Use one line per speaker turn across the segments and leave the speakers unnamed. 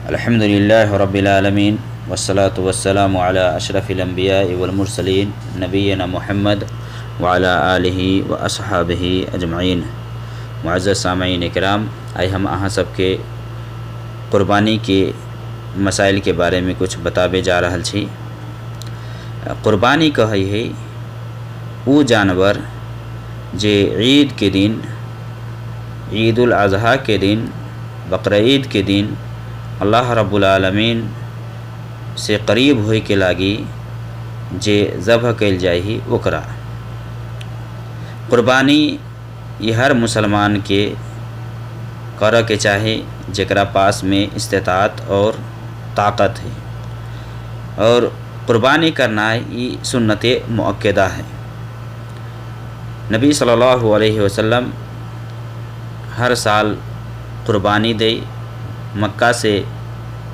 الحمدللہ رب العالمین والصلاة والسلام علی اشرف الانبیاء والمرسلین نبینا محمد وعلی آلہ واصحابہ اجمعین۔ معزز سامعین کرام، آئی ہم اہاں سب کے قربانی کے مسائل کے بارے میں کچھ بتابے جا رہل چھی۔ قربانی کہی ہے وہ جانور جے عید کے دن، عید الاضحیٰ کے دن، بقرعید کے دن اللہ رب العالمین سے قریب ہوئی کے لاگی جے ذبح کیل جائے وکرا۔ قربانی یہ ہر مسلمان کے کرا کے چاہے جکرا پاس میں استطاعت اور طاقت ہے، اور قربانی کرنا یہ سنت مؤکدہ ہے۔ نبی صلی اللہ علیہ وسلم ہر سال قربانی دے، مکہ سے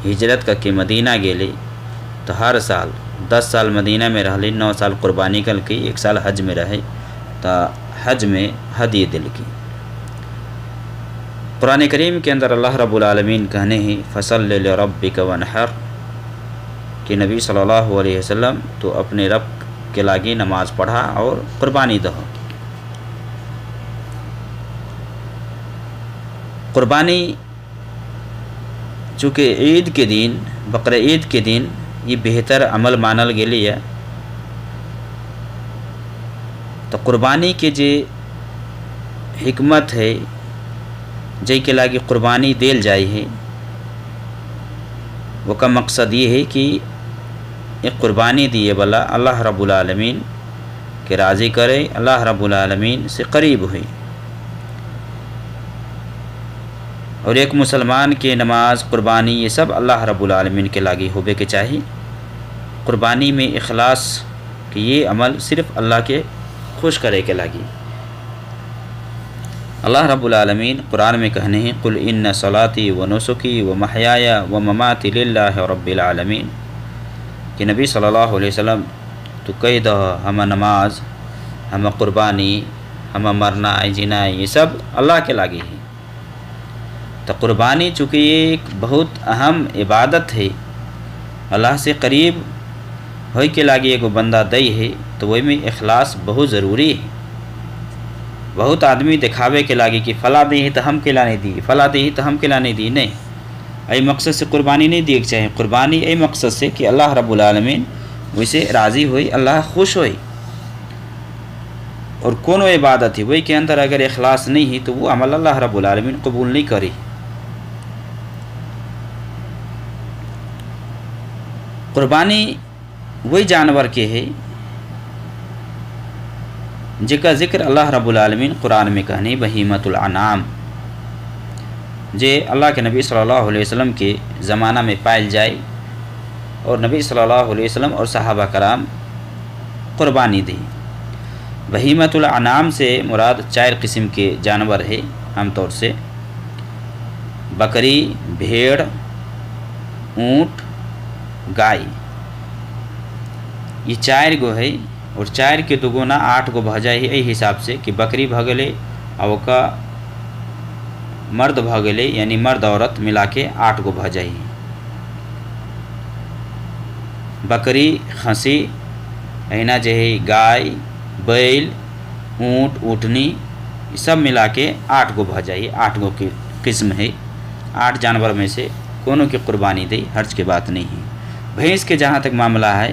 ہجرت کر کے مدینہ گیلے تو ہر سال 10 سال مدینہ میں رہلی، 9 سال قربانی کر کی، 1 سال حج میں رہے تو حج میں ہدیہ دل کی۔ قرآن کریم کے اندر اللہ رب العالمین کہنے ہیں فصل لربک وانحر، کہ نبی صلی اللہ علیہ وسلم تو اپنے رب کے لاگی نماز پڑھا اور قربانی دو۔ قربانی چونکہ عید کے دن، بقرعید کے دن یہ بہتر عمل مانل گئی ہے، تو قربانی کے جو حکمت ہے جے کے لاگی قربانی دیل جائے ہے، وہ کا مقصد یہ ہے کہ ایک قربانی دیے بلا اللہ رب العالمین کے راضی کرے، اللہ رب العالمین سے قریب ہوئی۔ اور ایک مسلمان کے نماز، قربانی، یہ سب اللہ رب العالمین کے لاگی ہوبے کے چاہیے۔ قربانی میں اخلاص کہ یہ عمل صرف اللہ کے خوش کرے کے لاگی۔ اللہ رب العالمین قرآن میں کہنے ہیں قل ان صلاتی و نسکی و محیای و مماتی للہ رب العالمین، کہ نبی صلی اللہ علیہ وسلم تو کہہ دو ہم نماز، ہم قربانی، ہم مرنا جینا یہ سب اللہ کے لاگی ہے۔ تو قربانی چونکہ یہ ایک بہت اہم عبادت ہے، اللہ سے قریب ہوئی کے لاگی ایک بندہ دئی ہے، تو وہ میں اخلاص بہت ضروری ہے۔ بہت آدمی دکھاوے کے لاگی کہ فلاں دی تو ہم کے لانے دی، فلاں دی تو ہم کے لانے دی، نہیں، ای مقصد سے قربانی نہیں دیکھ چاہیے۔ قربانی ای مقصد سے کہ اللہ رب العالمین ویسے راضی ہوئی، اللہ خوش ہوئی۔ اور کونو عبادت ہے وہی کے اندر اگر اخلاص نہیں ہے تو وہ عمل اللہ رب العالمین قبول نہیں کری۔ قربانی وہی جانور کے ہے جن کا ذکر اللہ رب العالمین قرآن میں کہنے بہیمۃ الانعام، جے اللہ کے نبی صلی اللہ علیہ وسلم کے زمانہ میں پائل جائے، اور نبی صلی اللہ علیہ وسلم اور صحابہ کرام قربانی دی۔ بہیمۃ الانعام سے مراد 4 قسم کے جانور ہے، عام طور سے بکری، بھیڑ، اونٹ، گائے، یہ 4 گو ہے، اور 4 کے دوگنا 8 گو بھجائے ہے، ای حساب سے کہ بکری بھگلے اور کا مرد بھگلے، یعنی مرد عورت ملا کے 8 گو بھجائے ہے۔ بکری، خنسی، اینا جو ہے گائے، بیل، اونٹ، اونٹنی، یہ سب ملا کے 8 گو بھجائے، 8 گو کی قسم ہے۔ 8 جانور میں سے کونوں کی قربانی دی، حرج کی بات نہیں ہے۔ بھینس کے جہاں تک معاملہ ہے،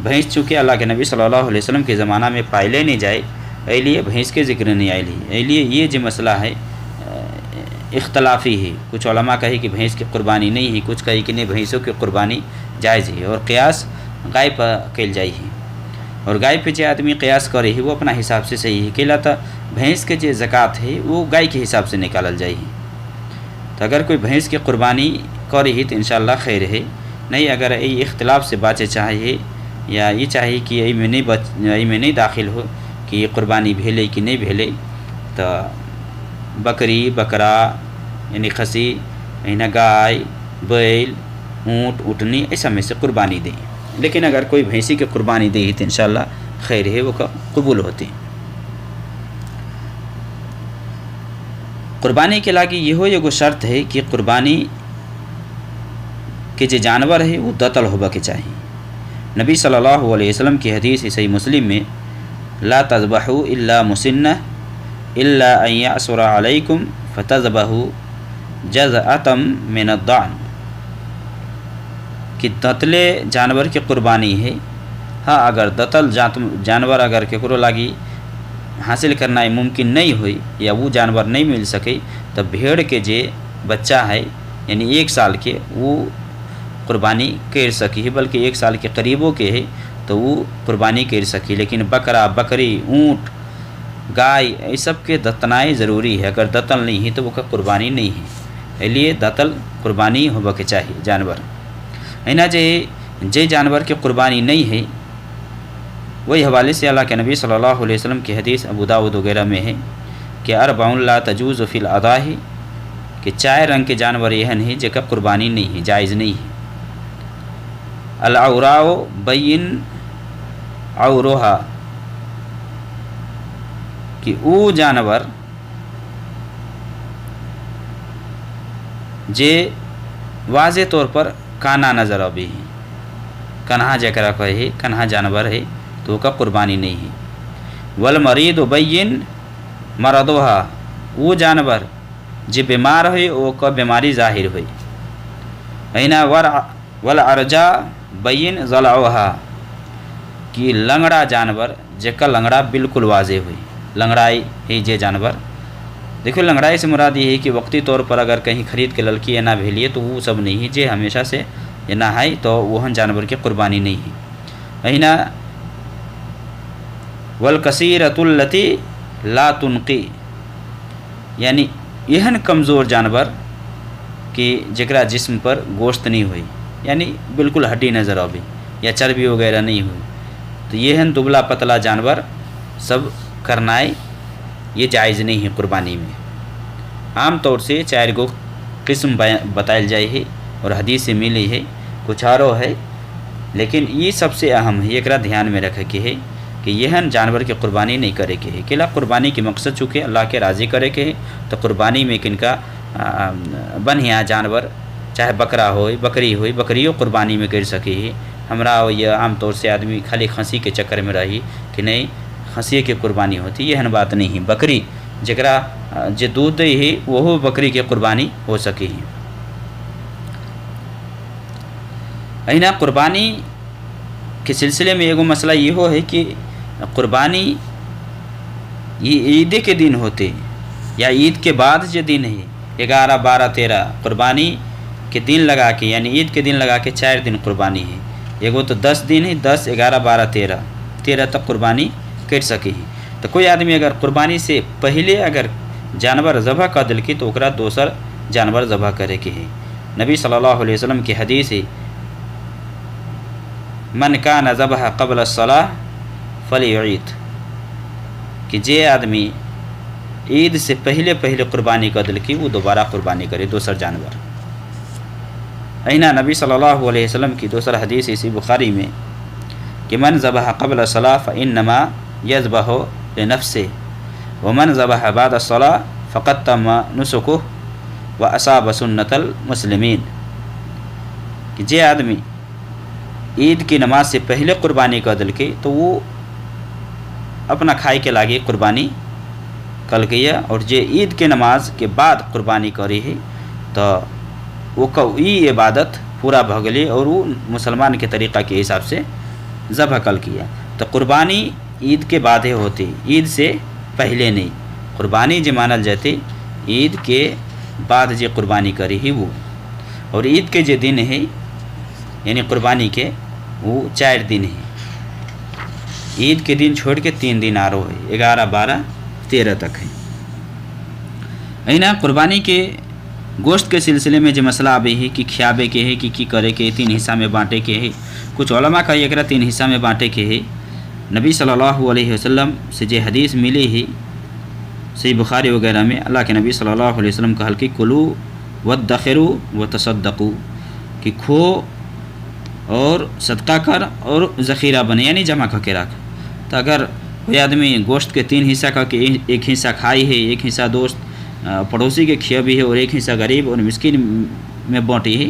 بھینس چونکہ اللہ کے نبی صلی اللہ علیہ وسلم کے زمانہ میں پائلے نہیں جائے، اے لیے بھینس کے ذکر نہیں آئی لی، اے لیے یہ جو مسئلہ ہے اختلافی ہے۔ کچھ علماء کہی کہ بھینس کی قربانی نہیں ہے، کچھ کہی کہ نہیں بھینسوں کی قربانی جائز ہے، اور قیاس گائے پر کیل جائی ہے۔ اور گائے پہ جو آدمی قیاس کرے ہے وہ اپنا حساب سے صحیح ہے، کہ لاتا بھینس کے جو زکوٰۃ ہے وہ گائے کے حساب سے نکالل جائے ہے۔ تو اگر کوئی بھینس کی قربانی کرے ہے تو انشاءاللہ خیر ہے، نہیں اگر ای اختلاف سے بچے چاہیے، یا یہ چاہیے کہ ای میں نہیں داخل ہو کہ یہ قربانی بھیلے کہ نہیں بھیلے، تو بکری، بکرا یعنی خسی، اینا گائے، بیل، اونٹ، اونٹنی ایسا میں سے قربانی دیں۔ لیکن اگر کوئی بھینسی کی قربانی دے تو انشاءاللہ خیر ہے، وہ قبول ہوتی۔ قربانی کے لاگی یہ ہو یہ شرط ہے کہ قربانی کہ جو جانور ہے وہ دتل ہوبا کے چاہیے۔ نبی صلی اللہ علیہ وسلم کی حدیث ہے صحیح مسلم میں، لا تذبحوا الا مسنہ الا ان یعصر علیکم فتذبحوا جزعۃ من الضأن، کہ دتلے جانور کی قربانی ہے۔ ہاں اگر دتل جانور اگر ککرو لاگی حاصل کرنا ممکن نہیں ہوئی یا وہ جانور نہیں مل سکے تو بھیڑ کے جو بچہ ہے یعنی 1 سال کے وہ قربانی کر سکی ہے، بلکہ 1 سال کے قریبوں کے ہے تو وہ قربانی کر سکی۔ لیکن بکرا، بکری، اونٹ، گائے یہ سب کے دتنائے ضروری ہے، اگر دتل نہیں ہے تو وہ کا قربانی نہیں ہے، اس لیے دتل قربانی ہوبا کے چاہیے جانور۔ اینا جے جانور کی قربانی نہیں ہے، وہی حوالے سے اللہ کے نبی صلی اللہ علیہ وسلم کی حدیث ابو داؤد وغیرہ میں ہے کہ 4 لا تجوز فی الاضاحی، کہ 4 رنگ کے جانور یہ ہیں جے کا قربانی نہیں ہے، جائز نہیں ہے۔ العوراء بین عورها، کہ او جانور جے واضح طور پر کانا نظر آبی ہے، کنہا جکرا ہے، کنہا جانور ہے تو کا قربانی نہیں ہے۔ والمرید بین مرضها، وہ جانور جو بیمار ہوئی وہ کا بیماری ظاہر ہوئی۔ اینا والعرجا بین ضلعها، کہ لنگڑا جانور جے کا لنگڑا بالکل واضح ہوئی، لنگڑائی ہے جے جانور۔ دیکھو لنگڑائی سے مراد یہ ہے کہ وقتی طور پر اگر کہیں خرید کے للکی یا نہ بھیلیے تو وہ سب نہیں ہے، جے ہمیشہ سے یہ نہ ہے تو وہ جانور کی قربانی نہیں ہے۔ اینا والکثیرۃ التی لا تنقی، یعنی یہ کمزور جانور کہ جکرا جسم پر گوشت نہیں ہوئی، یعنی بالکل ہڈی نظر آبی یا چربی وغیرہ نہیں ہوئی، تو یہ دبلا پتلا جانور سب کرنا ہے، یہ جائز نہیں ہے قربانی میں۔ عام طور سے 4 قسم بتائل جائے ہے اور حدیث سے ملی ہے، کچھ اور ہے، لیکن یہ سب سے اہم ہے، ایک دھیان میں رکھے کے ہے کہ یہ جانور کی قربانی نہیں کرے کے ہے۔ کہ قربانی کے مقصد چونکہ اللہ کے راضی کرے کے ہے، تو قربانی میں کن کا بنیا جانور چاہے بکرا ہوئی، بکری ہوئی، بکریوں قربانی میں کر سکے ہے۔ ہمارا یہ عام طور سے آدمی خالی کھنسی کے چکر میں رہی کہ نہیں کھنسی کی قربانی ہوتی، یہ بات نہیں ہے۔ بکری جکرا جو دودھ دے ہے وہ بکری کی قربانی ہو سکی ہے۔ اینا قربانی کے سلسلے میں ایک مسئلہ یہ ہو ہے کہ قربانی یہ عید کے دن ہوتے یا عید کے بعد جو دن ہے 11، 12، 13 قربانی کے دن لگا کے، یعنی عید کے دن لگا کے 4 دن قربانی ہے۔ ایک تو 10 دن ہے، 10، 11، 12، 13 تک قربانی کر سکے ہے۔ تو کوئی آدمی اگر قربانی سے پہلے اگر جانور ذبح کر دل کی تو اکرا دوسر جانور ذبح کرے کے ہے۔ نبی صلی اللہ علیہ وسلم کی حدیث ہے، من کان ذبح قبل الصلاۃ فلیعید، کہ جے آدمی عید سے پہلے قربانی کر دل کی وہ دوبارہ قربانی کرے دوسر جانور۔ اینا نبی صلی اللہ علیہ وسلم کی دوسر حدیث اسی بخاری میں کہ من ذبح قبل الصلاۃ فانما یذبح لنفسه ومن ذبح بعد الصلاۃ فقد تم نسکہ واصاب سنت المسلمین، کہ جے آدمی عید کی نماز سے پہلے قربانی کر دل کے تو وہ اپنا کھائی کے لاگے قربانی کل گیا، اور جے عید کے نماز کے بعد قربانی کری ہے تو وہ ای عبادت پورا بھگلے اور وہ مسلمان کے طریقہ کے حساب سے ذبح کل کیا۔ تو قربانی عید کے بعد ہوتی، عید سے پہلے نہیں۔ قربانی جو مانل جاتے عید کے بعد جو قربانی کری ہے وہ، اور عید کے جو دن ہے یعنی قربانی کے وہ 4 دن ہے، عید کے دن چھوڑ کے 3 دن آ رہو ہے، 11، 12، 13 تک ہے۔ اینا قربانی کے گوشت کے سلسلے میں جو مسئلہ آبی ہے کہ کھیابے کے ہے کہ کی کرے کے 3 حصہ میں بانٹے کے ہے۔ کچھ علماء کا یہ 3 حصہ میں بانٹے کے ہے۔ نبی صلی اللہ علیہ وسلم سے جو حدیث ملی ہے صحیح بخاری وغیرہ میں، اللہ کے نبی صلی اللہ علیہ وسلم کہا کہ کلو وادخروا وتصدقوا، کہ کھو اور صدقہ کر اور ذخیرہ بنے، یعنی جمع کر کے رکھ۔ تو اگر کوئی آدمی گوشت کے 3 حصہ کا کہ ایک حصہ کھائی ہے، ایک حصہ دوست پڑوسی کے کھیا بھی ہے اور ایک حصہ غریب اور مسکین میں بانٹی ہے،